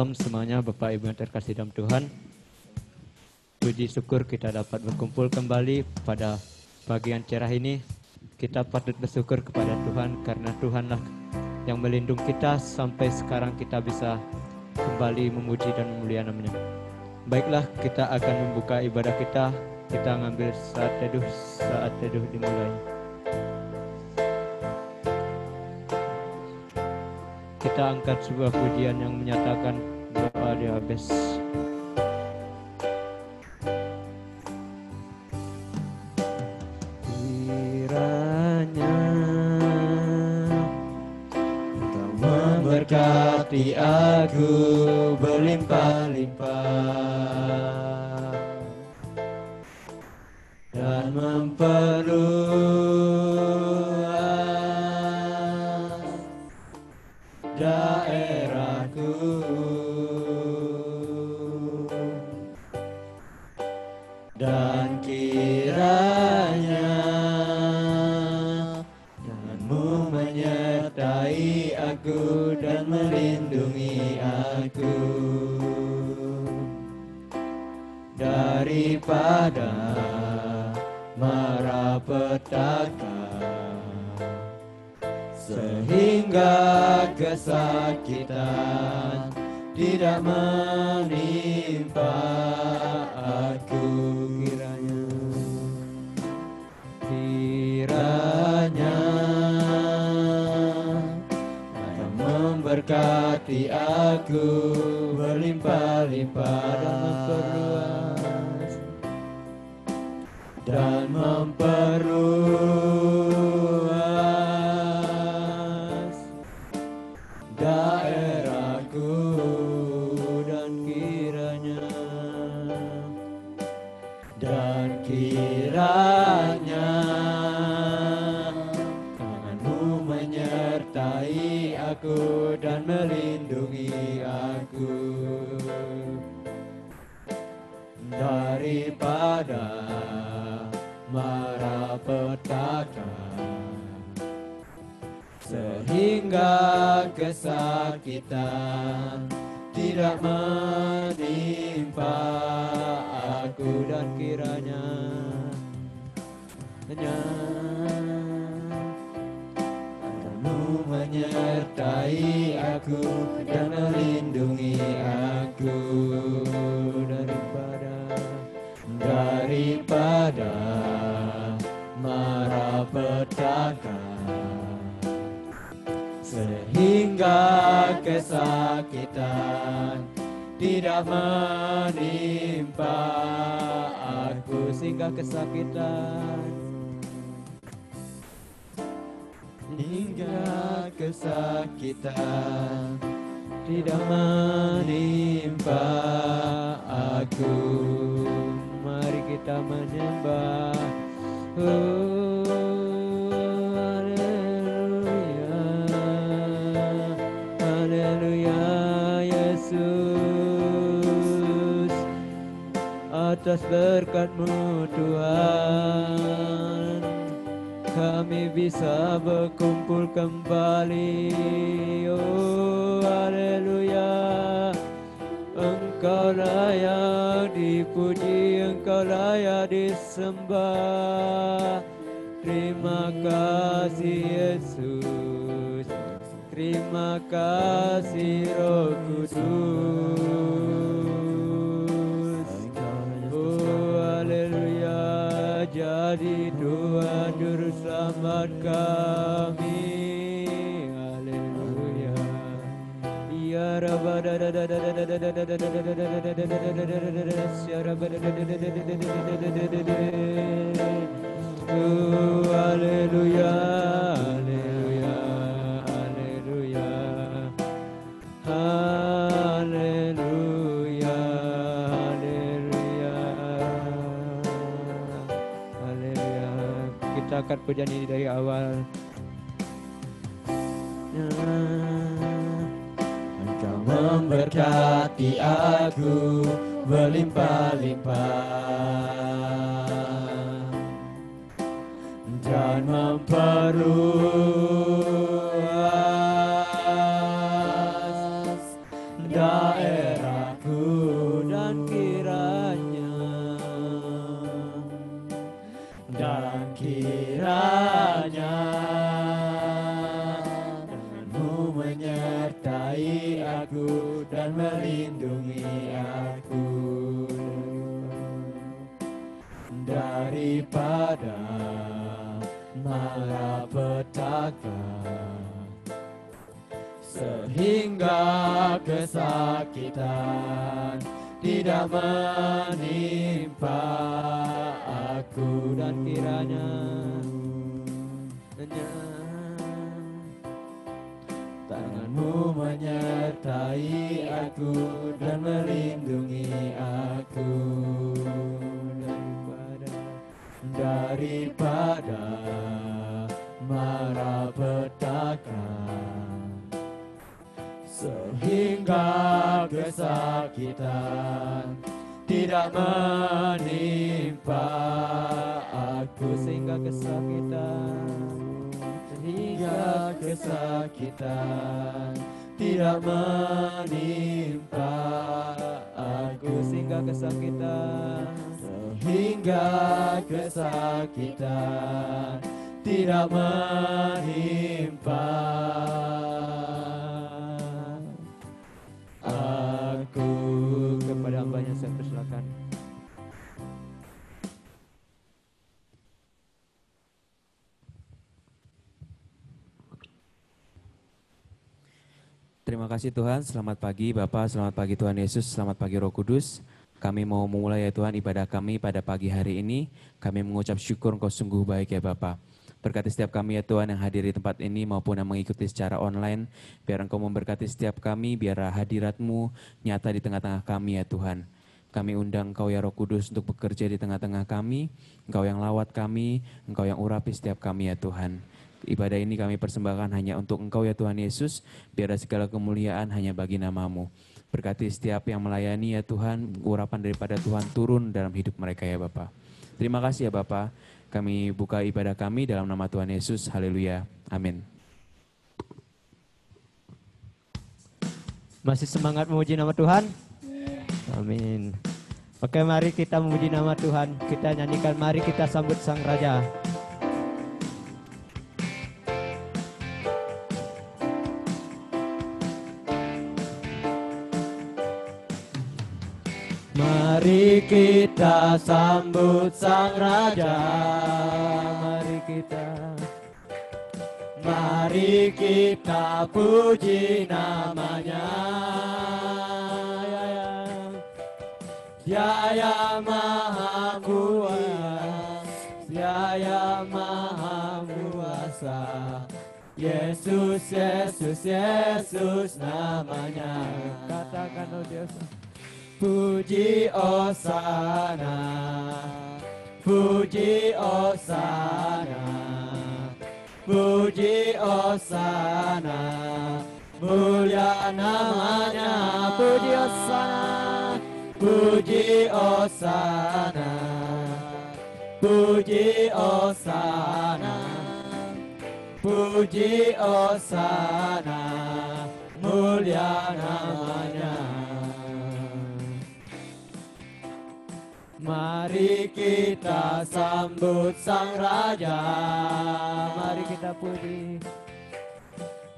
Shalom semuanya, Bapak Ibu yang terkasih dalam Tuhan. Puji syukur kita dapat berkumpul kembali pada pagi yang cerah ini. Kita patut bersyukur kepada Tuhan karena Tuhanlah yang melindungi kita sampai sekarang kita bisa kembali memuji dan memuliakan namanya. Baiklah, kita akan membuka ibadah kita. Kita mengambil saat teduh dimulai. Kita angkat sebuah pujian yang menyatakan doa di habis. Kiranya Engkau memberkati aku berlimpah-limpah dan memperluas daerahku, dan kiranya tangan-Mu menyertai aku dan melindungi aku daripada mara petaka, sehingga kesakitan tidak menimpa aku. Kiranya Engkau memberkati aku berlimpah-limpah dan memperluas daerahku, dan kiranya tangan-Mu menyertai aku dan melindungi aku daripada mara petaka, sehingga kesakitan tidak menimpa aku, dan kiranya Tangan-Mu menyertai aku dan melindungi aku daripada mara petaka, sehingga kesakitan tidak menimpa aku, sehingga kesakitan tidak menimpa aku. Mari kita menyembah. Haleluya Yesus, atas berkat-Mu Tuhan kami bisa berkumpul kembali. Oh haleluya, Engkau layak dipuji, Engkau layak disembah. Terima kasih Yesus, terima kasih Roh Kudus. Oh haleluya, jadi Tuhan Juru Selamat kami. Haleluya. Ya Rabba oh haleluya, haleluya, haleluya, haleluya, haleluya, haleluya. Kita akan pujian ini dari awal. Engkau memberkati aku berlimpah-limpah dan memperluas daerah dan kiranya tanganmu menyertai aku dan melindungi aku daripada malapetaka, sehingga kesakitan tidak menimpa aku dan kiranya tanganmu menyertai aku dan melindungi aku daripada malapetaka, sehingga kesakitan tidak menimpa aku, sehingga kesakitan tidak menimpa aku, sehingga kesakitan tidak menimpa aku. Kepada hambanya saya persilakan. Terima kasih Tuhan, selamat pagi Bapak, selamat pagi Tuhan Yesus, selamat pagi Roh Kudus. Kami mau memulai ya Tuhan ibadah kami pada pagi hari ini. Kami mengucap syukur Engkau sungguh baik ya Bapak. Berkati setiap kami ya Tuhan yang hadir di tempat ini maupun yang mengikuti secara online. Biar Engkau memberkati setiap kami, biar hadirat-Mu nyata di tengah-tengah kami ya Tuhan. Kami undang Engkau ya Roh Kudus untuk bekerja di tengah-tengah kami. Engkau yang lawat kami, Engkau yang urapi setiap kami ya Tuhan. Ibadah ini kami persembahkan hanya untuk Engkau ya Tuhan Yesus, biar segala kemuliaan hanya bagi nama-Mu. Berkati setiap yang melayani ya Tuhan, urapan daripada Tuhan turun dalam hidup mereka ya Bapa. Terima kasih ya Bapa. Kami buka ibadah kami dalam nama Tuhan Yesus. Haleluya. Amin. Masih semangat memuji nama Tuhan? Amin. Oke, mari kita memuji nama Tuhan. Kita nyanyikan, mari kita sambut Sang Raja. Mari kita sambut Sang Raja, mari kita puji namanya. Ya Maha Kuasa, Ya Maha Kuasa, Yesus, Yesus, Yesus namanya. Katakan oh Yesus. Puji Osana, puji Osana, puji Osana, mulia namanya. Puji Osana, puji Osana, puji Osana, puji Osana, mulia namanya. Mari kita sambut Sang Raja, mari kita puji.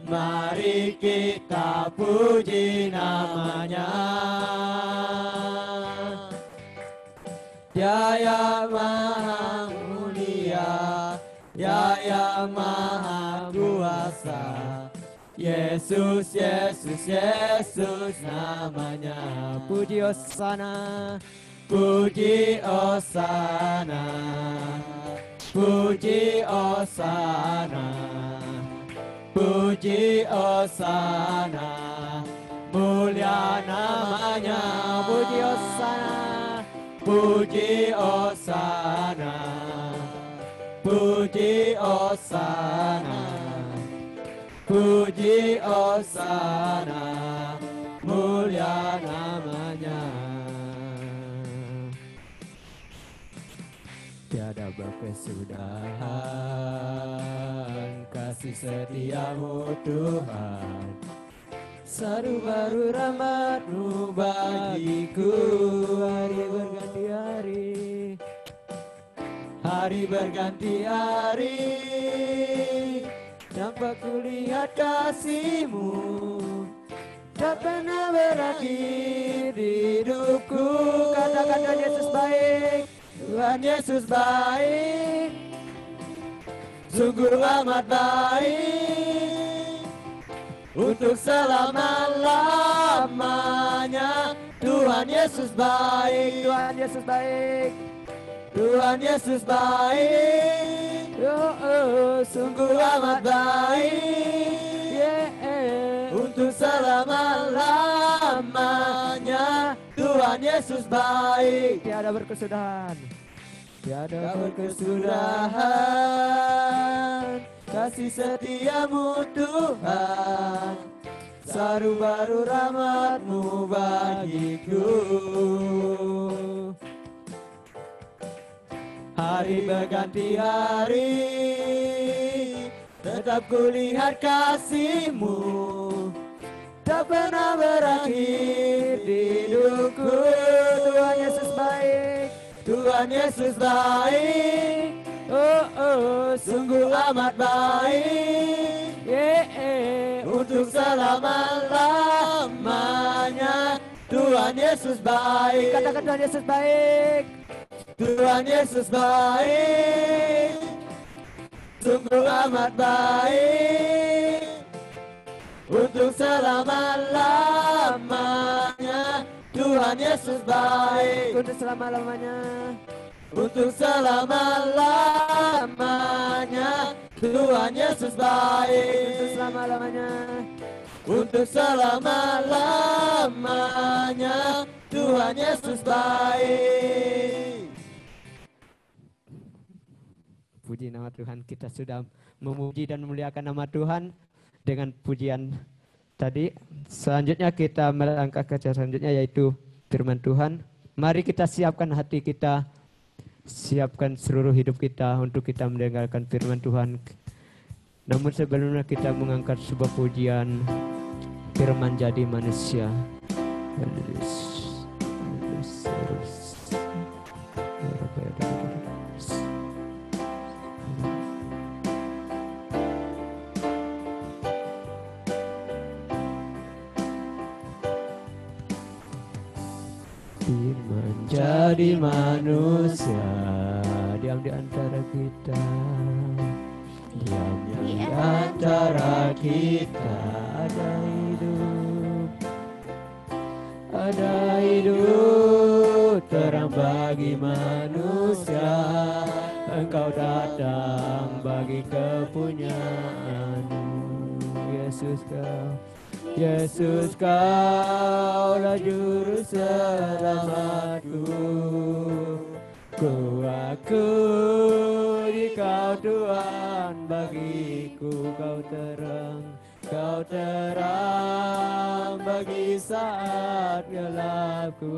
Mari kita puji namanya. Ya Maha Mulia, Ya Maha Kuasa, Yesus, Yesus, Yesus namanya. Puji Osana, puji Osana, puji Osana, puji Osana, mulia namanya. Puji Osana, puji Osana, puji Osana, puji Osana, mulia namanya. Tiada berkesudahan kasih setiamu Tuhan, sadu baru rahmat-Mu bagiku. Hari berganti hari, nampak kulihat kasih-Mu, tak pernah berakhir di hidupku. Katakan Tuhan Yesus baik, Tuhan Yesus baik, sungguh amat baik, untuk selama-lamanya. Tuhan Yesus baik, Tuhan Yesus baik, Tuhan Yesus baik, sungguh amat baik, untuk selama-lamanya. Tuhan Yesus baik, tiada berkesudahan, tiada berkesudahan, kasih setia-Mu Tuhan, selalu baru rahmat-Mu bagiku. Hari berganti hari, tetap kulihat kasih-Mu, tak pernah berakhir di hidupku. Tuhan Yesus baik, Tuhan Yesus baik, sungguh amat baik, untuk selama-lamanya. Tuhan Yesus baik, katakan Tuhan Yesus baik, Tuhan Yesus baik, sungguh amat baik, untuk selama-lamanya. Tuhan Yesus baik, untuk selama-lamanya, untuk selama-lamanya. Tuhan Yesus baik, untuk selama-lamanya, untuk selama-lamanya. Tuhan Yesus baik. Puji nama Tuhan, kita sudah memuji dan memuliakan nama Tuhan dengan pujian tadi. Selanjutnya kita melangkah ke selanjutnya, yaitu firman Tuhan. Mari kita siapkan hati kita, siapkan seluruh hidup kita untuk kita mendengarkan firman Tuhan. Namun sebelumnya kita mengangkat sebuah pujian, firman jadi manusia. Firman jadi manusia, diam di antara kita, diam di antara kita. Ada hidup terang bagi manusia. Engkau datang bagi kepunyaan-Mu. Yesus kau, Yesus kaulah juru selamatku. Ku akui Kau Tuhan bagiku. Kau terang bagi saat gelapku.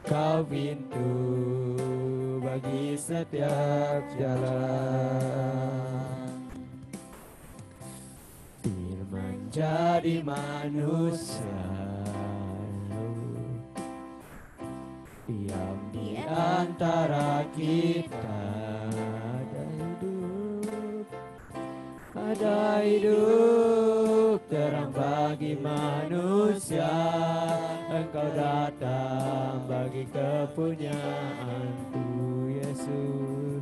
Kau pintu bagi setiap jalan. Firman jadi manusia, diam di antara kita. Ada hidup terang bagi manusia. Engkau datang bagi kepunyaan-Ku. Yesus,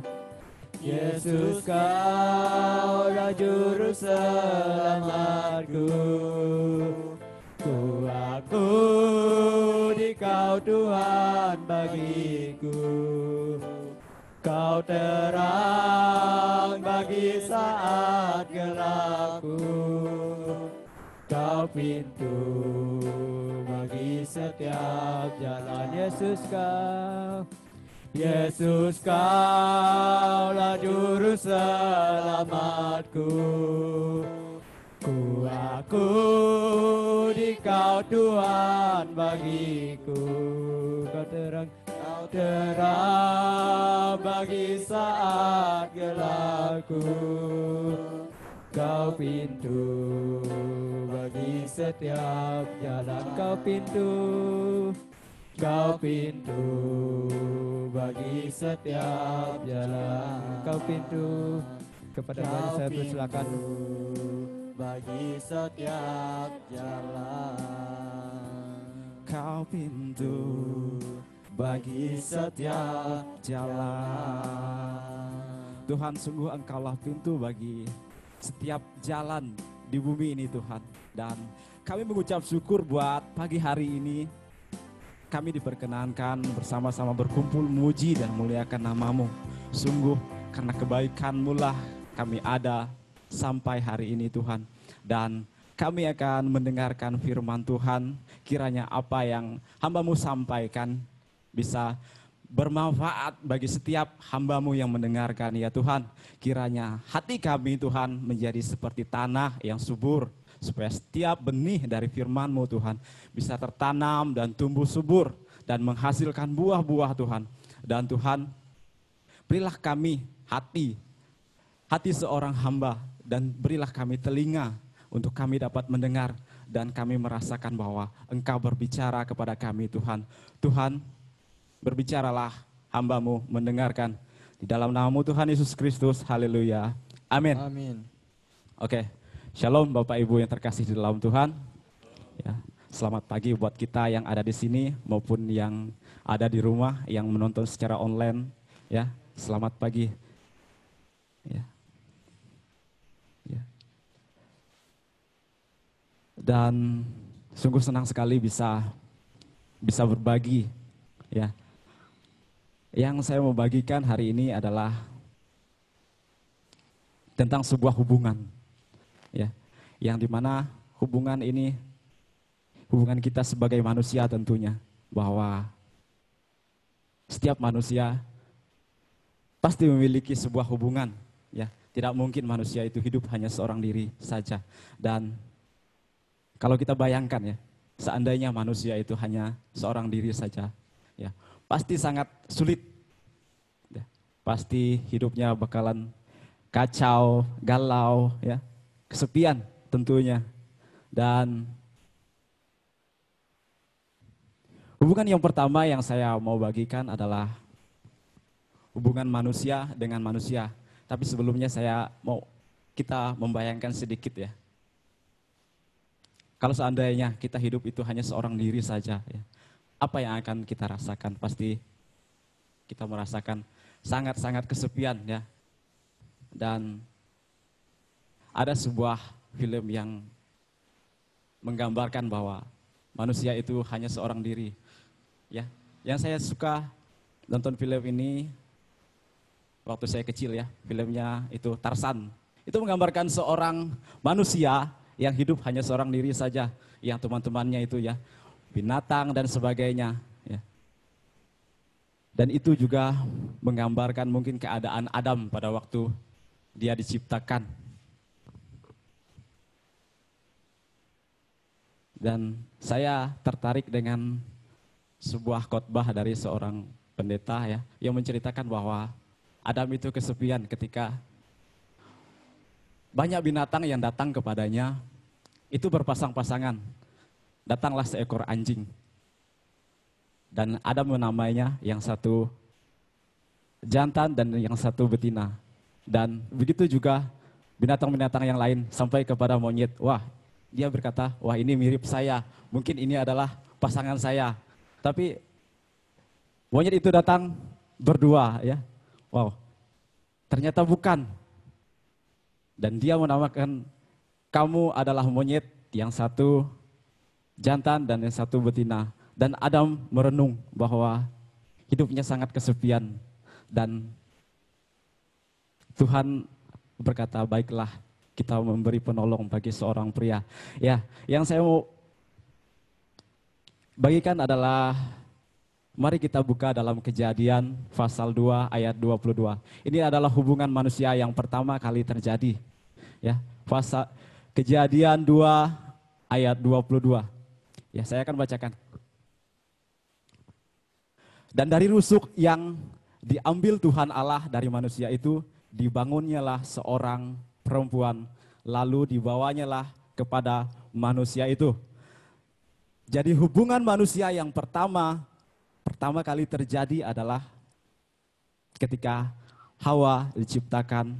Yesus kaulah juru selamatku. Ku akui Kau Tuhan bagiku. Kau terang bagi saat gelapku. Kau pintu bagi setiap jalan. Yesus kaulah juru selamatku. Ku akui Kau Tuhan bagiku. Kau terang bagi saat gelapku. Kau pintu bagi setiap jalan. Kau pintu bagi setiap jalan. Kau pintu kepada banyak saya persilakan. Bagi setiap jalan. Kau pintu bagi setiap jalan. Tuhan, sungguh Engkaulah pintu bagi setiap jalan di bumi ini Tuhan. Dan kami mengucap syukur buat pagi hari ini. Kami diperkenankan bersama-sama berkumpul memuji dan muliakan nama-Mu. Sungguh karena kebaikan-Mu lah kami ada sampai hari ini Tuhan. Dan kami akan mendengarkan firman Tuhan. Kiranya apa yang hamba-Mu sampaikan bisa bermanfaat bagi setiap hamba-Mu yang mendengarkan ya Tuhan. Kiranya hati kami Tuhan menjadi seperti tanah yang subur, supaya setiap benih dari firman-Mu Tuhan bisa tertanam dan tumbuh subur dan menghasilkan buah-buah Tuhan. Dan Tuhan, berilah kami hati seorang hamba, dan berilah kami telinga untuk kami dapat mendengar dan kami merasakan bahwa Engkau berbicara kepada kami Tuhan. Tuhan, berbicaralah, hamba-Mu mendengarkan. Di dalam nama-Mu Tuhan Yesus Kristus, haleluya. Amin. Amin. Oke. Shalom Bapak Ibu yang terkasih di dalam Tuhan. Ya, selamat pagi buat kita yang ada di sini maupun yang ada di rumah yang menonton secara online. Ya, selamat pagi. Ya. Ya. Dan sungguh senang sekali bisa berbagi. Ya. Yang saya mau bagikan hari ini adalah tentang sebuah hubungan. Ya, yang dimana hubungan ini, hubungan kita sebagai manusia tentunya, bahwa setiap manusia pasti memiliki sebuah hubungan, ya. Tidak mungkin manusia itu hidup hanya seorang diri saja. Dan kalau kita bayangkan ya, seandainya manusia itu hanya seorang diri saja, ya, pasti sangat sulit, ya. Pasti hidupnya bakalan kacau, galau, ya. Kesepian tentunya. Dan hubungan yang pertama yang saya mau bagikan adalah hubungan manusia dengan manusia. Tapi sebelumnya kita membayangkan sedikit ya. Kalau seandainya kita hidup itu hanya seorang diri saja, ya, apa yang akan kita rasakan? Pasti kita merasakan sangat-sangat kesepian ya. Dan ada sebuah film yang menggambarkan bahwa manusia itu hanya seorang diri. Ya, yang saya suka nonton film ini waktu saya kecil ya, filmnya itu Tarzan. Itu menggambarkan seorang manusia yang hidup hanya seorang diri saja, yang teman-temannya itu ya binatang dan sebagainya. Ya. Dan itu juga menggambarkan mungkin keadaan Adam pada waktu dia diciptakan. Dan saya tertarik dengan sebuah khotbah dari seorang pendeta ya, yang menceritakan bahwa Adam itu kesepian ketika banyak binatang yang datang kepadanya, itu berpasang-pasangan. Datanglah seekor anjing. Dan Adam menamainya, yang satu jantan dan yang satu betina. Dan begitu juga binatang-binatang yang lain sampai kepada monyet. Wah, dia berkata, wah ini mirip saya, mungkin ini adalah pasangan saya. Tapi monyet itu datang berdua ya. Wow, ternyata bukan. Dan dia menamakan, kamu adalah monyet, yang satu jantan dan yang satu betina. Dan Adam merenung bahwa hidupnya sangat kesepian. Dan Tuhan berkata, baiklah, kita memberi penolong bagi seorang pria. Ya, yang saya mau bagikan adalah, mari kita buka dalam Kejadian pasal 2 ayat 22. Ini adalah hubungan manusia yang pertama kali terjadi. Ya, pasal Kejadian 2 ayat 22. Ya, saya akan bacakan. Dan dari rusuk yang diambil Tuhan Allah dari manusia itu, dibangunnyalah seorang perempuan, lalu dibawanyalah kepada manusia itu. Jadi hubungan manusia yang pertama kali terjadi adalah ketika Hawa diciptakan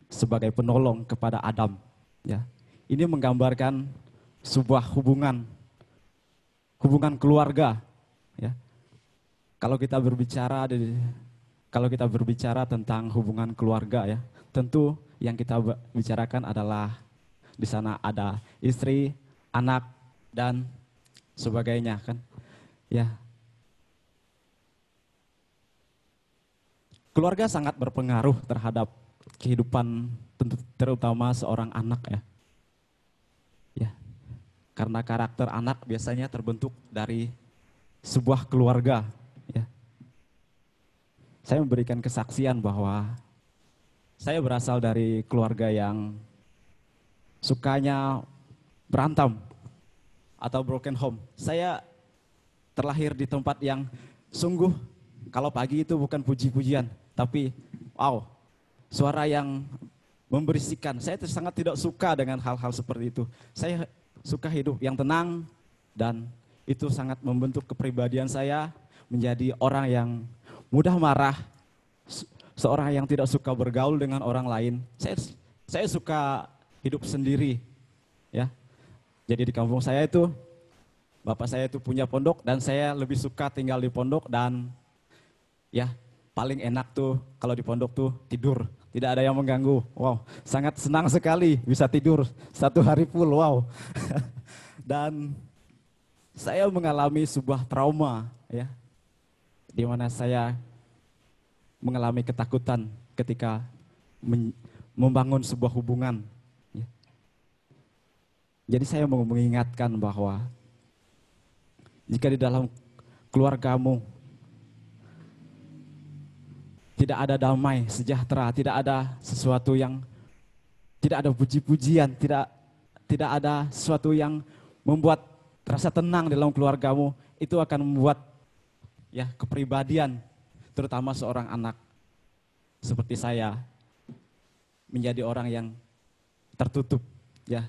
sebagai penolong kepada Adam. Ya, ini menggambarkan sebuah hubungan keluarga. Ya, kalau kita berbicara tentang hubungan keluarga, ya, tentu yang kita bicarakan adalah di sana ada istri, anak, dan sebagainya, kan? Ya. Keluarga sangat berpengaruh terhadap kehidupan terutama seorang anak, ya. Ya. Karena karakter anak biasanya terbentuk dari sebuah keluarga, ya. Saya memberikan kesaksian bahwa saya berasal dari keluarga yang sukanya berantem atau broken home. Saya terlahir di tempat yang sungguh kalau pagi itu bukan puji-pujian, tapi wow, suara yang memberisikan. Saya sangat tidak suka dengan hal-hal seperti itu. Saya suka hidup yang tenang dan itu sangat membentuk kepribadian saya menjadi orang yang mudah marah, seorang yang tidak suka bergaul dengan orang lain. Saya suka hidup sendiri, ya. Jadi di kampung saya itu, bapak saya itu punya pondok dan saya lebih suka tinggal di pondok dan ya paling enak tuh kalau di pondok tuh tidur. Tidak ada yang mengganggu. Wow, sangat senang sekali bisa tidur 1 hari full, wow. Dan saya mengalami sebuah trauma, ya, di mana saya mengalami ketakutan ketika membangun sebuah hubungan. Ya. Jadi saya mau mengingatkan bahwa jika di dalam keluargamu tidak ada damai, sejahtera, tidak ada sesuatu yang, tidak ada puji-pujian, tidak ada sesuatu yang membuat rasa tenang dalam keluargamu, itu akan membuat ya kepribadian, terutama seorang anak seperti saya, menjadi orang yang tertutup, ya.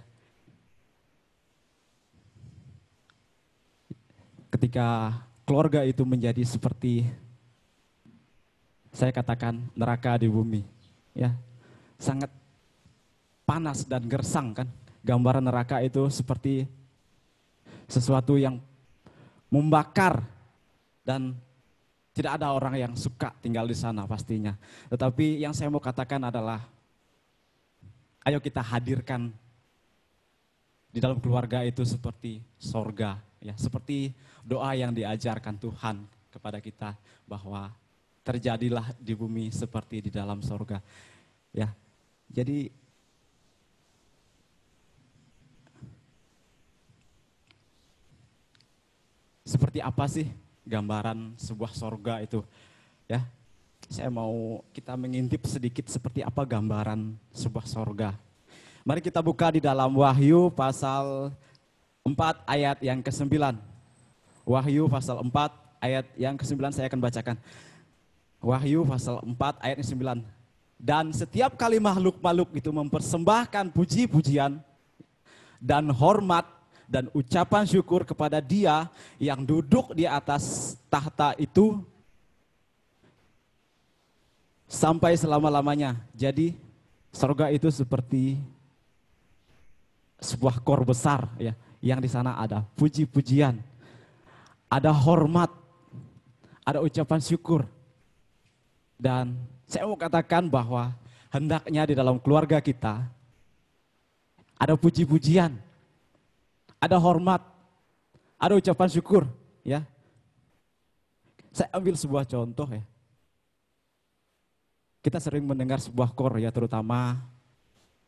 Ketika keluarga itu menjadi seperti, saya katakan neraka di bumi, ya, sangat panas dan gersang, kan? Gambaran neraka itu seperti sesuatu yang membakar dan tidak ada orang yang suka tinggal di sana pastinya. Tetapi yang saya mau katakan adalah, ayo kita hadirkan di dalam keluarga itu seperti sorga, ya, seperti doa yang diajarkan Tuhan kepada kita bahwa terjadilah di bumi seperti di dalam sorga, ya. Jadi seperti apa sih gambaran sebuah sorga itu, ya? Saya mau kita mengintip sedikit seperti apa gambaran sebuah sorga. Mari kita buka di dalam Wahyu pasal 4 ayat yang ke-9. Wahyu pasal 4 ayat yang ke-9 saya akan bacakan. Wahyu pasal 4 ayat 9. Dan setiap kali makhluk-makhluk itu mempersembahkan puji-pujian dan hormat dan ucapan syukur kepada Dia yang duduk di atas tahta itu sampai selama-lamanya. Jadi surga itu seperti sebuah kor besar, ya, yang di sana ada puji-pujian, ada hormat, ada ucapan syukur. Dan saya mau katakan bahwa hendaknya di dalam keluarga kita ada puji-pujian, ada hormat, ada ucapan syukur, ya. Saya ambil sebuah contoh, ya. Kita sering mendengar sebuah kor, ya, terutama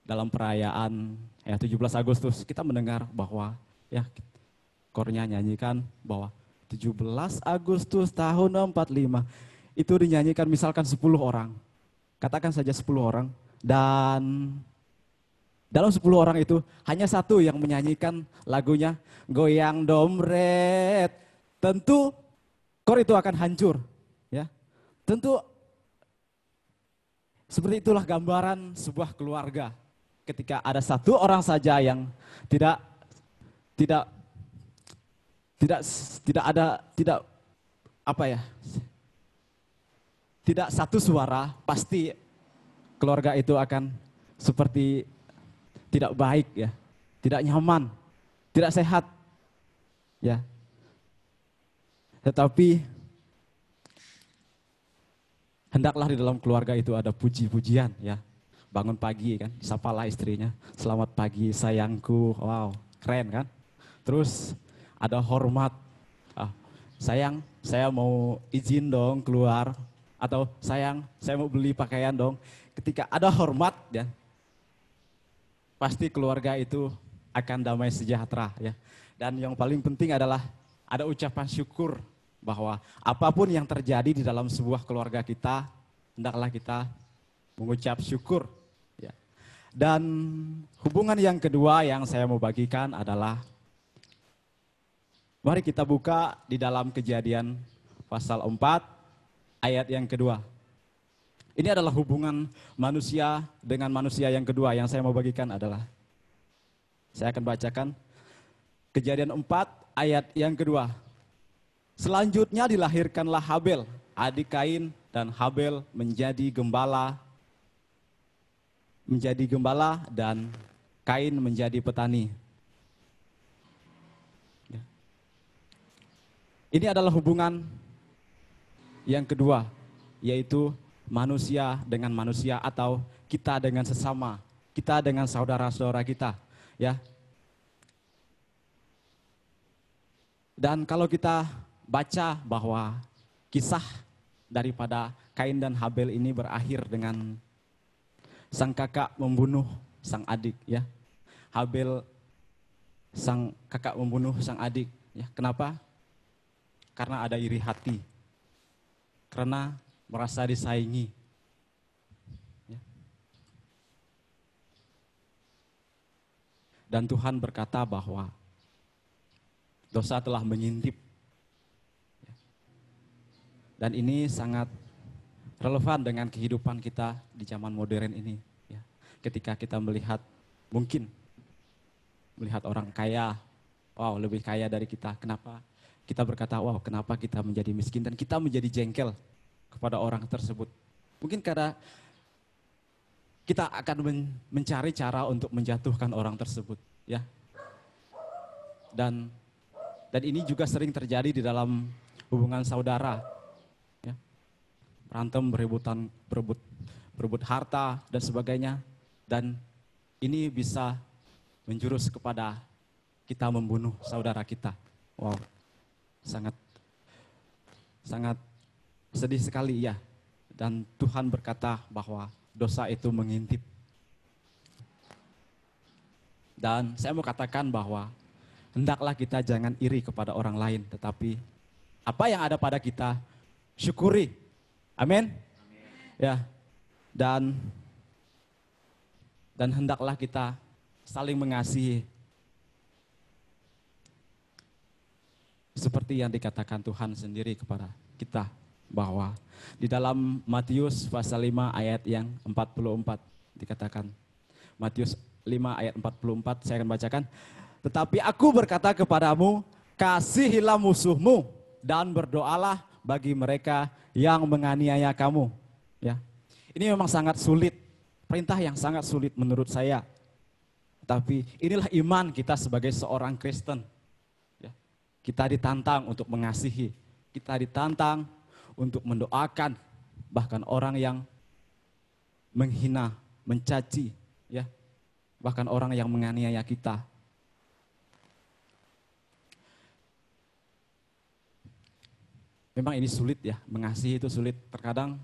dalam perayaan ya 17 Agustus kita mendengar bahwa ya kornya nyanyikan bahwa 17 Agustus tahun 45 itu dinyanyikan misalkan 10 orang. Katakan saja 10 orang dan dalam 10 orang itu hanya satu yang menyanyikan lagunya Goyang Domret. Tentu kor itu akan hancur, ya. Tentu seperti itulah gambaran sebuah keluarga. Ketika ada satu orang saja yang tidak tidak satu suara, pasti keluarga itu akan seperti tidak baik ya, tidak nyaman, tidak sehat ya. Tetapi hendaklah di dalam keluarga itu ada puji-pujian ya. Bangun pagi kan, sapalah istrinya, selamat pagi sayangku, wow keren kan. Terus ada hormat, sayang saya mau izin dong keluar, atau sayang saya mau beli pakaian dong. Ketika ada hormat ya, pasti keluarga itu akan damai sejahtera ya. Dan yang paling penting adalah ada ucapan syukur bahwa apapun yang terjadi di dalam sebuah keluarga kita, hendaklah kita mengucap syukur. Ya. Dan hubungan yang kedua yang saya mau bagikan adalah, mari kita buka di dalam Kejadian pasal 4 ayat yang kedua. Ini adalah hubungan manusia dengan manusia yang kedua yang saya mau bagikan adalah, saya akan bacakan Kejadian 4 ayat yang kedua. Selanjutnya dilahirkanlah Habel, adik Kain, dan Habel menjadi gembala dan Kain menjadi petani. Ini adalah hubungan yang kedua, yaitu manusia dengan manusia atau kita dengan sesama, kita dengan saudara-saudara kita, ya. Dan kalau kita baca bahwa kisah daripada Kain dan Habel ini berakhir dengan sang kakak membunuh sang adik, ya. Habel sang kakak membunuh sang adik, ya. Kenapa? Karena ada iri hati. Karena merasa disaingi. Ya. Dan Tuhan berkata bahwa dosa telah mengintip. Ya. Dan ini sangat relevan dengan kehidupan kita di zaman modern ini. Ya. Ketika kita melihat, mungkin melihat orang kaya, wow lebih kaya dari kita, kenapa? Kita berkata, wow kenapa kita menjadi miskin dan kita menjadi jengkel kepada orang tersebut. Mungkin karena kita akan mencari cara untuk menjatuhkan orang tersebut, ya. Dan ini juga sering terjadi di dalam hubungan saudara, ya. Berantem, berebut harta dan sebagainya. Dan ini bisa menjurus kepada kita membunuh saudara kita. Wow. Sangat sedih sekali ya. Dan Tuhan berkata bahwa dosa itu mengintip. Dan saya mau katakan bahwa hendaklah kita jangan iri kepada orang lain, tetapi apa yang ada pada kita syukuri. Amin. Ya. Dan hendaklah kita saling mengasihi. Seperti yang dikatakan Tuhan sendiri kepada kita, bahwa di dalam Matius pasal 5 ayat yang 44 dikatakan, Matius 5 ayat 44 saya akan bacakan. Tetapi aku berkata kepadamu, kasihilah musuhmu dan berdoalah bagi mereka yang menganiaya kamu. Ya, ini memang sangat sulit, perintah yang sangat sulit menurut saya. Tapi inilah iman kita sebagai seorang Kristen. Kita ditantang untuk mengasihi, kita ditantang untuk mendoakan bahkan orang yang menghina, mencaci, ya, bahkan orang yang menganiaya kita. Memang ini sulit ya, mengasihi itu sulit. Terkadang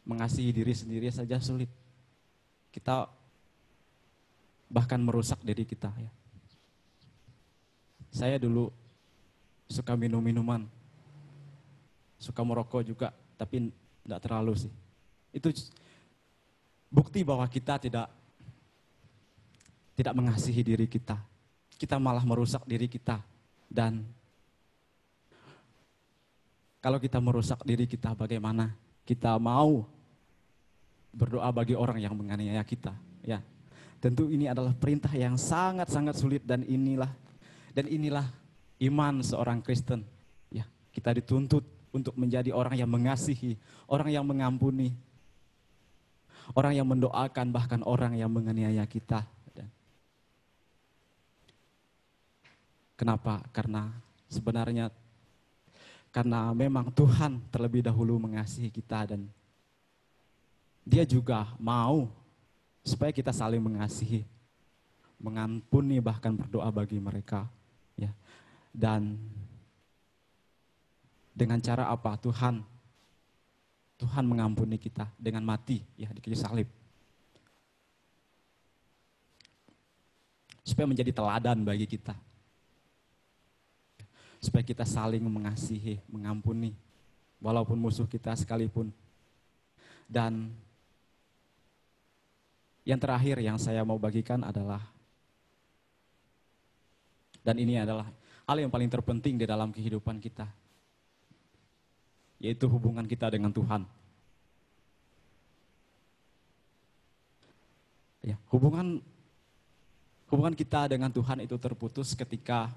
mengasihi diri sendiri saja sulit. Kita bahkan merusak diri kita, ya. Saya dulu suka minum minuman, suka merokok juga, tapi tidak terlalu sih. Itu bukti bahwa kita tidak mengasihi diri kita. Kita malah merusak diri kita. Dan kalau kita merusak diri kita, bagaimana kita mau berdoa bagi orang yang menganiaya kita? Ya, tentu ini adalah perintah yang sangat-sangat sulit dan inilah iman seorang Kristen. Ya, kita dituntut untuk menjadi orang yang mengasihi, orang yang mengampuni, orang yang mendoakan, bahkan orang yang menganiaya kita. Kenapa? Karena sebenarnya karena memang Tuhan terlebih dahulu mengasihi kita dan Dia juga mau supaya kita saling mengasihi, mengampuni, bahkan berdoa bagi mereka. Ya. Dan dengan cara apa? Tuhan mengampuni kita dengan mati ya di kayu salib. Supaya menjadi teladan bagi kita. Supaya kita saling mengasihi, mengampuni, walaupun musuh kita sekalipun. Dan yang terakhir yang saya mau bagikan adalah, dan ini adalah hal yang paling terpenting di dalam kehidupan kita, yaitu hubungan kita dengan Tuhan. Ya, hubungan kita dengan Tuhan itu terputus ketika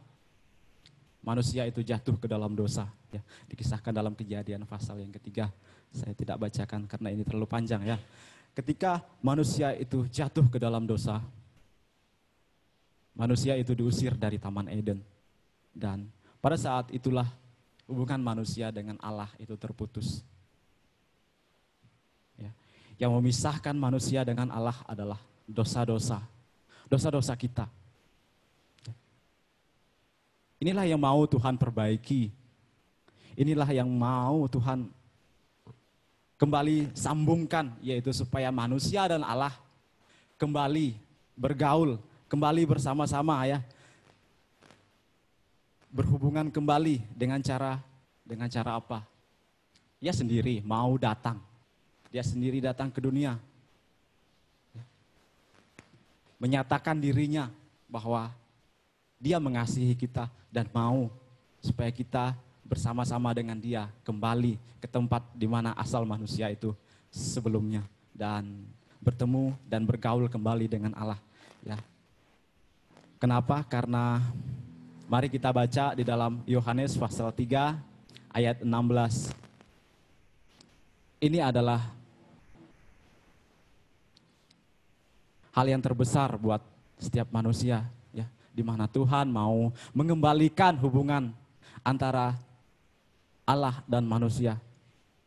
manusia itu jatuh ke dalam dosa. Ya, dikisahkan dalam Kejadian pasal yang ketiga. Saya tidak bacakan karena ini terlalu panjang ya. Ketika manusia itu jatuh ke dalam dosa, manusia itu diusir dari Taman Eden. Dan pada saat itulah hubungan manusia dengan Allah itu terputus. Ya. Yang memisahkan manusia dengan Allah adalah dosa-dosa kita. Inilah yang mau Tuhan perbaiki. Inilah yang mau Tuhan kembali sambungkan, yaitu supaya manusia dan Allah kembali bergaul, kembali bersama-sama ya. Berhubungan kembali dengan cara apa? Dia sendiri mau datang. Dia sendiri datang ke dunia. Menyatakan dirinya bahwa Dia mengasihi kita dan mau supaya kita bersama-sama dengan Dia kembali ke tempat di mana asal manusia itu sebelumnya dan bertemu dan bergaul kembali dengan Allah. Ya. Kenapa? Karena mari kita baca di dalam Yohanes pasal 3 ayat 16. Ini adalah hal yang terbesar buat setiap manusia. Di mana Tuhan mau mengembalikan hubungan antara Allah dan manusia.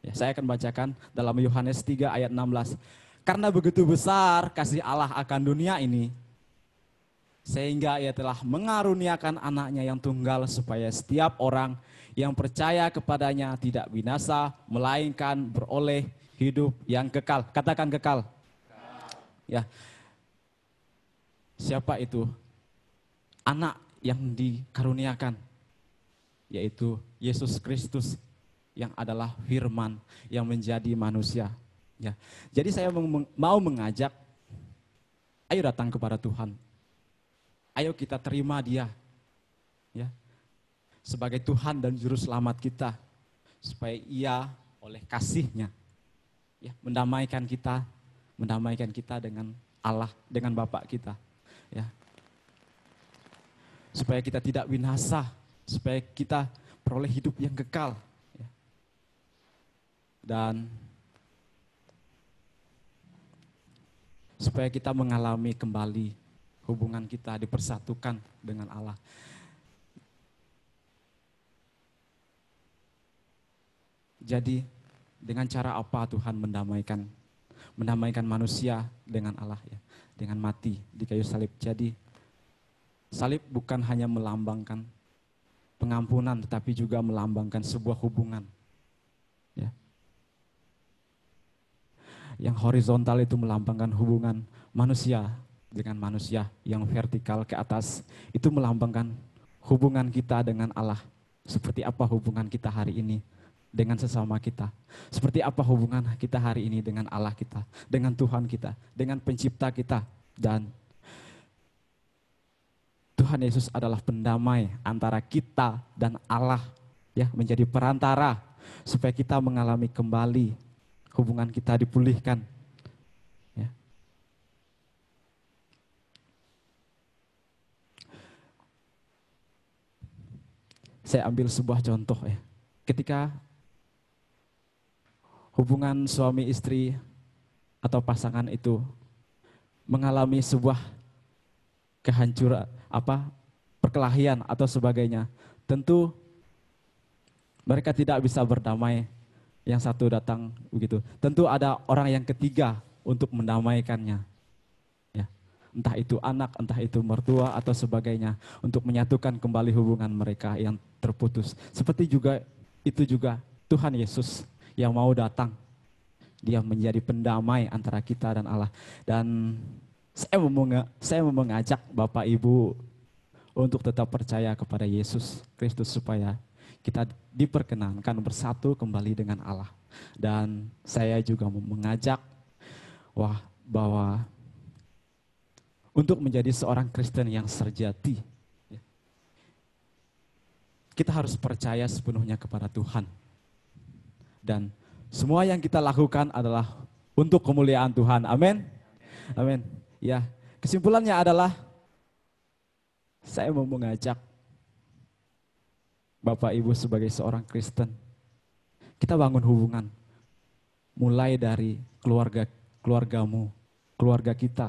Ya, saya akan bacakan dalam Yohanes 3 ayat 16. Karena begitu besar kasih Allah akan dunia ini, sehingga Ia telah mengaruniakan anaknya yang tunggal supaya setiap orang yang percaya kepadanya tidak binasa, melainkan beroleh hidup yang kekal. Katakan kekal. Ya. Siapa itu? Anak yang dikaruniakan, yaitu Yesus Kristus yang adalah firman yang menjadi manusia. Ya. Jadi saya mau mengajak, ayo datang kepada Tuhan. Ayo kita terima Dia ya, sebagai Tuhan dan Juru Selamat kita, supaya Ia oleh kasih-Nya ya, mendamaikan kita dengan Allah, dengan Bapa kita. Ya. Supaya kita tidak binasa, supaya kita peroleh hidup yang kekal. Ya. Dan supaya kita mengalami kembali hubungan kita dipersatukan dengan Allah. Jadi dengan cara apa Tuhan mendamaikan manusia dengan Allah ya, dengan mati di kayu salib. Jadi salib bukan hanya melambangkan pengampunan, tetapi juga melambangkan sebuah hubungan. Ya. Yang horizontal itu melambangkan hubungan manusia dengan manusia, yang vertikal ke atas itu melambangkan hubungan kita dengan Allah. Seperti apa hubungan kita hari ini dengan sesama kita. Seperti apa hubungan kita hari ini dengan Allah kita, dengan Tuhan kita, dengan pencipta kita. Dan Tuhan Yesus adalah pendamai antara kita dan Allah, ya, menjadi perantara supaya kita mengalami kembali hubungan kita dipulihkan. Ya. Saya ambil sebuah contoh ya. Ketika hubungan suami istri atau pasangan itu mengalami sebuah kehancuran, perkelahian atau sebagainya, tentu mereka tidak bisa berdamai. Yang satu datang begitu, tentu ada orang yang ketiga untuk mendamaikannya. Ya. Entah itu anak, entah itu mertua atau sebagainya, untuk menyatukan kembali hubungan mereka yang terputus. Seperti juga itu juga Tuhan Yesus yang mau datang. Dia menjadi pendamai antara kita dan Allah. Dan saya mau mengajak Bapak Ibu untuk tetap percaya kepada Yesus Kristus supaya kita diperkenankan bersatu kembali dengan Allah. Dan saya juga mau mengajak bahwa untuk menjadi seorang Kristen yang sejati, kita harus percaya sepenuhnya kepada Tuhan. Dan semua yang kita lakukan adalah untuk kemuliaan Tuhan. Amin. Amin. Ya, kesimpulannya adalah saya mau mengajak Bapak Ibu sebagai seorang Kristen, kita bangun hubungan mulai dari keluargamu, keluarga kita.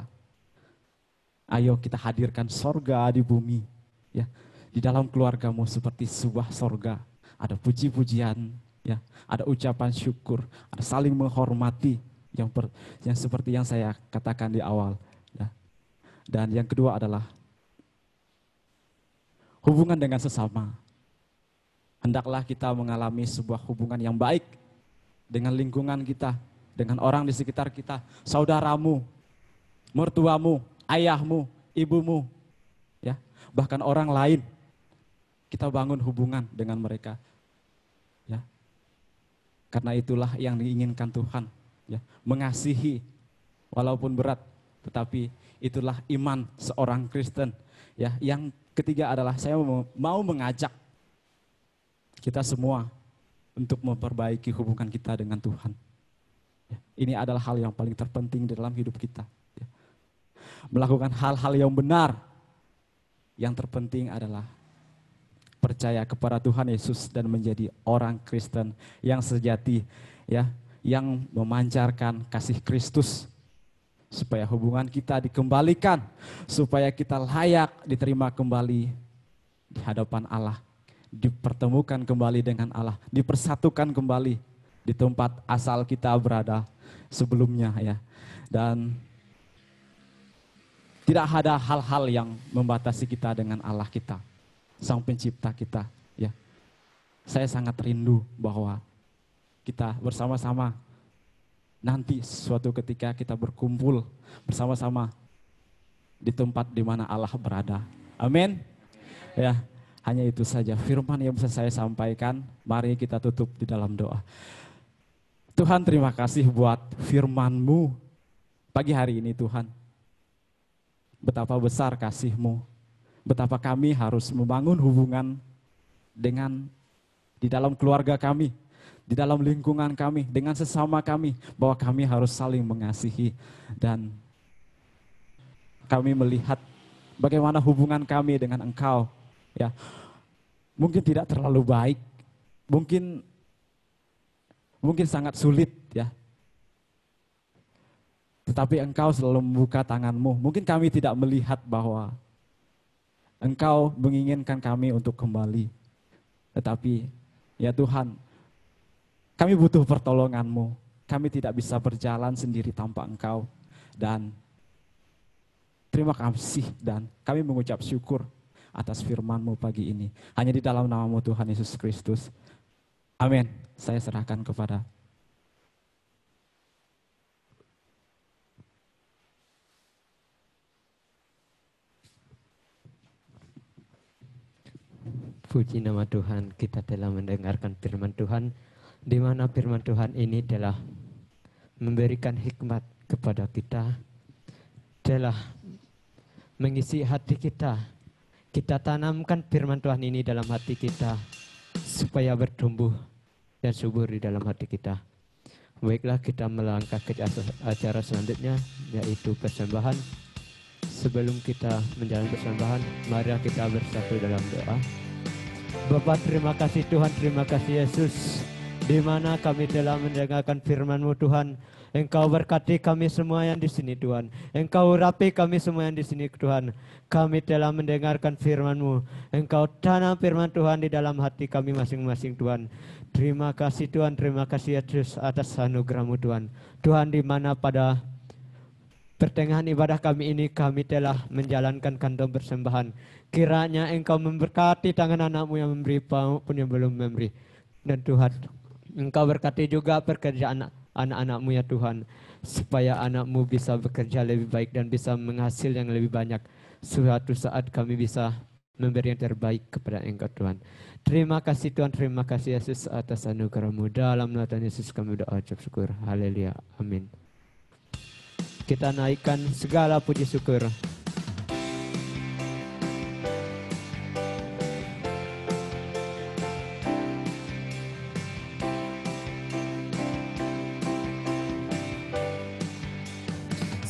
Ayo kita hadirkan sorga di bumi, ya. Di dalam keluargamu seperti sebuah sorga, ada puji-pujian, ya, ada ucapan syukur, ada saling menghormati, yang seperti yang saya katakan di awal, ya. Dan yang kedua adalah hubungan dengan sesama. Hendaklah kita mengalami sebuah hubungan yang baik dengan lingkungan kita, dengan orang di sekitar kita, saudaramu, mertuamu, ayahmu, ibumu, ya, bahkan orang lain. Kita bangun hubungan dengan mereka, ya. Karena itulah yang diinginkan Tuhan, ya, mengasihi walaupun berat, tetapi itulah iman seorang Kristen, ya. Yang ketiga adalah saya mau mengajak kita semua untuk memperbaiki hubungan kita dengan Tuhan. Ya, ini adalah hal yang paling terpenting dalam hidup kita. Ya. Melakukan hal-hal yang benar. Yang terpenting adalah percaya kepada Tuhan Yesus dan menjadi orang Kristen yang sejati, ya, yang memancarkan kasih Kristus supaya hubungan kita dikembalikan, supaya kita layak diterima kembali di hadapan Allah. Dipertemukan kembali dengan Allah, dipersatukan kembali di tempat asal kita berada sebelumnya, ya. Dan tidak ada hal-hal yang membatasi kita dengan Allah kita, Sang Pencipta kita, ya. Saya sangat rindu bahwa kita bersama-sama nanti suatu ketika kita berkumpul bersama-sama di tempat di mana Allah berada. Amin. Ya. Hanya itu saja firman yang bisa saya sampaikan. Mari kita tutup di dalam doa. Tuhan, terima kasih buat firman-Mu pagi hari ini, Tuhan. Betapa besar kasih-Mu. Betapa kami harus membangun hubungan dengan di dalam keluarga kami, di dalam lingkungan kami, dengan sesama kami, bahwa kami harus saling mengasihi. Dan kami melihat bagaimana hubungan kami dengan Engkau, ya, mungkin tidak terlalu baik, mungkin sangat sulit, ya. Tetapi Engkau selalu membuka tangan-Mu. Mungkin kami tidak melihat bahwa Engkau menginginkan kami untuk kembali. Tetapi ya Tuhan, kami butuh pertolongan-Mu. Kami tidak bisa berjalan sendiri tanpa Engkau. Dan terima kasih dan kami mengucap syukur atas firman-Mu pagi ini. Hanya di dalam nama-Mu Tuhan Yesus Kristus. Amin. Saya serahkan kepada Puji nama Tuhan, kita telah mendengarkan firman Tuhan, di mana firman Tuhan ini telah memberikan hikmat kepada kita, telah mengisi hati kita. Kita tanamkan firman Tuhan ini dalam hati kita supaya bertumbuh dan subur di dalam hati kita. Baiklah, kita melangkah ke acara selanjutnya, yaitu persembahan. Sebelum kita menjalani persembahan, mari kita bersatu dalam doa. Bapa, terima kasih Tuhan, terima kasih Yesus. di mana kami telah mendengarkan firman-Mu Tuhan. Engkau berkati kami semua yang di sini Tuhan. Engkau urapi kami semua yang di sini Tuhan. Kami telah mendengarkan firman-Mu. Engkau tanam firman Tuhan di dalam hati kami masing-masing Tuhan. Terima kasih Tuhan, terima kasih Yesus atas anugerah-Mu Tuhan. Tuhan, di mana pada pertengahan ibadah kami ini kami telah menjalankan kantong persembahan. Kiranya Engkau memberkati tangan anak-Mu yang memberi maupun yang belum memberi. Dan Tuhan, Engkau berkati juga pekerjaan anak-anak-Mu ya Tuhan, supaya anak-Mu bisa bekerja lebih baik dan bisa menghasil yang lebih banyak. Suatu saat kami bisa memberi yang terbaik kepada Engkau Tuhan. Terima kasih Tuhan, terima kasih Yesus atas anugerah-Mu. Dalam nama Tuhan Yesus kami berdoa ucap syukur. Haleluya. Amin. Kita naikkan segala puji syukur.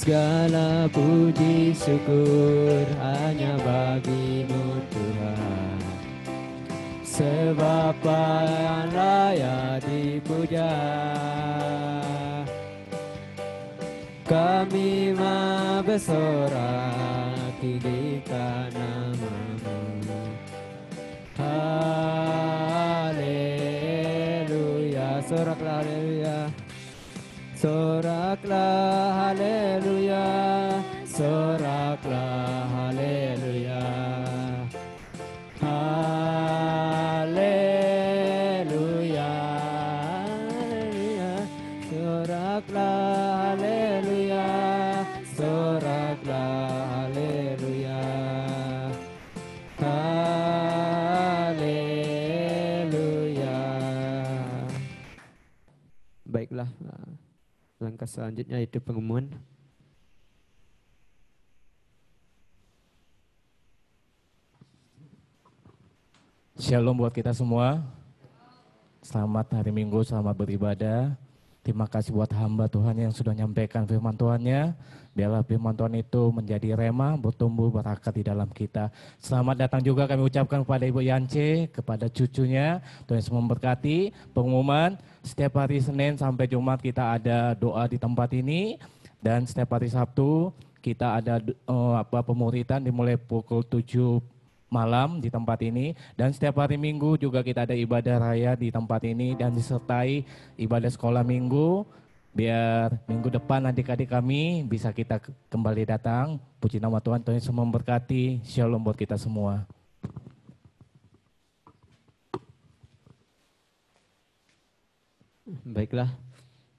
Segala puji syukur hanya bagi-Mu Tuhan, sebab yang layak dipuja. Kami mau bersorak tinggikan nama-Mu. Haleluya, soraklah haleluya. Soraklah haleluya, soraklah haleluya. Haleluya, haleluya. Soraklah haleluya, soraklah haleluya. Haleluya. Baiklah. Langkah selanjutnya itu pengumuman. Shalom buat kita semua. Selamat hari Minggu, selamat beribadah. Terima kasih buat hamba Tuhan yang sudah menyampaikan firman Tuhannya. Biarlah firman Tuhan itu menjadi rema, bertumbuh berangkat di dalam kita. Selamat datang juga kami ucapkan kepada Ibu Yance, kepada cucunya. Tuhan Yesus memberkati. Pengumuman, setiap hari Senin sampai Jumat kita ada doa di tempat ini. Dan setiap hari Sabtu kita ada pemuritan dimulai pukul 7 malam di tempat ini, dan setiap hari Minggu juga kita ada ibadah raya di tempat ini dan disertai ibadah sekolah minggu, biar minggu depan adik-adik kami bisa kita kembali datang. Puji nama Tuhan, Tuhan Yesus memberkati. Shalom buat kita semua. Baiklah,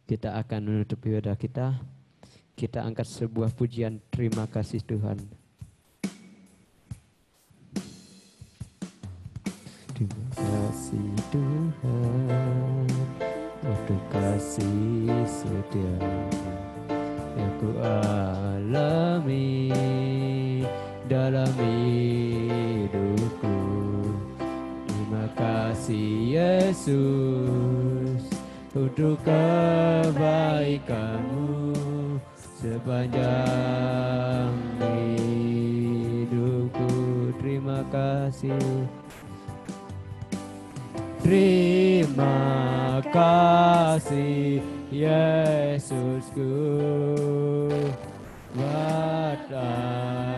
kita akan menutup ibadah kita. Kita angkat sebuah pujian terima kasih Tuhan. Terima kasih Tuhan untuk kasih setia yang ku alami dalam hidupku. Terima kasih Yesus untuk kebaikan-Mu sepanjang hidupku. Terima kasih. Terima kasih Yesusku buat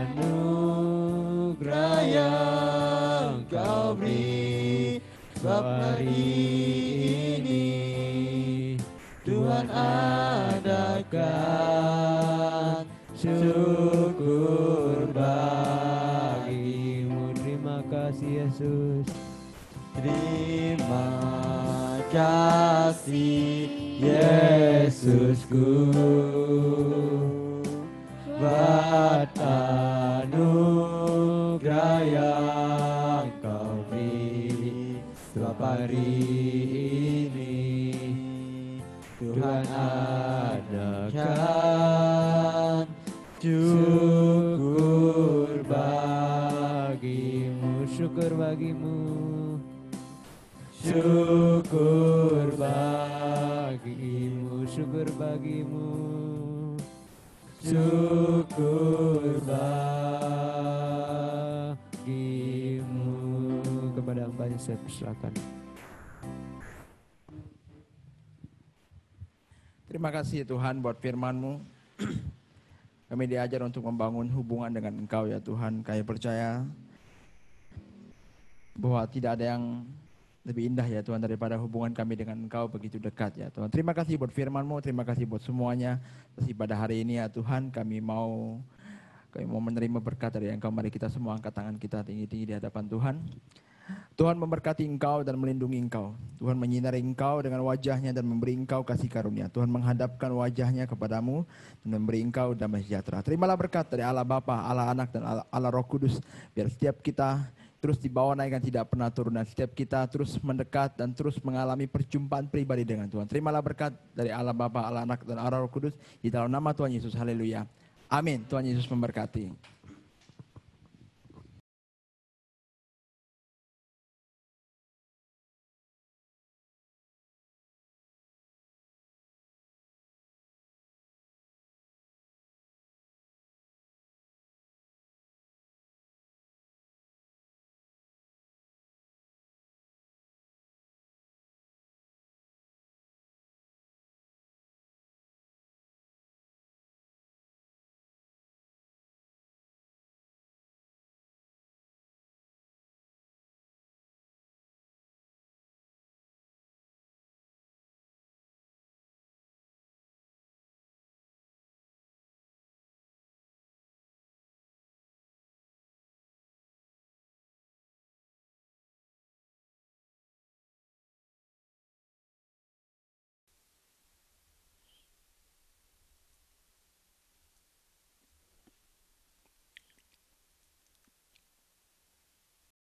anugerah yang Kau beri. Sebab hari ini Tuhan adakan syukur bagi-Mu. Terima kasih Yesus. Terima kasih Yesusku buat anugerah yang Kau beri. Sebab hari ini Tuhan adakan syukur bagi-Mu. Syukur bagi-Mu. Syukur bagi-Mu, syukur bagi-Mu, syukur bagi-Mu. Kepada hamba-Nya saya persilakan. Terima kasih Tuhan buat firman-Mu. Kami diajar untuk membangun hubungan dengan Engkau ya Tuhan. Kami percaya bahwa tidak ada yang lebih indah ya Tuhan daripada hubungan kami dengan Engkau begitu dekat ya Tuhan. Terima kasih buat firman-Mu, terima kasih buat semuanya. Terima pada hari ini ya Tuhan kami mau menerima berkat dari Engkau. Mari kita semua angkat tangan kita tinggi-tinggi di hadapan Tuhan. Tuhan memberkati Engkau dan melindungi Engkau. Tuhan menyinari Engkau dengan wajahnya dan memberi Engkau kasih karunia. Tuhan menghadapkan wajahnya kepadamu dan memberi Engkau damai sejahtera. Terimalah berkat dari Allah Bapa, Allah Anak dan Allah Roh Kudus. Biar setiap kita terus dibawa naik dan tidak pernah turun. Dan setiap kita terus mendekat dan terus mengalami perjumpaan pribadi dengan Tuhan. Terimalah berkat dari Allah Bapa, Allah Anak dan Allah Roh Kudus. Di dalam nama Tuhan Yesus. Haleluya. Amin. Tuhan Yesus memberkati.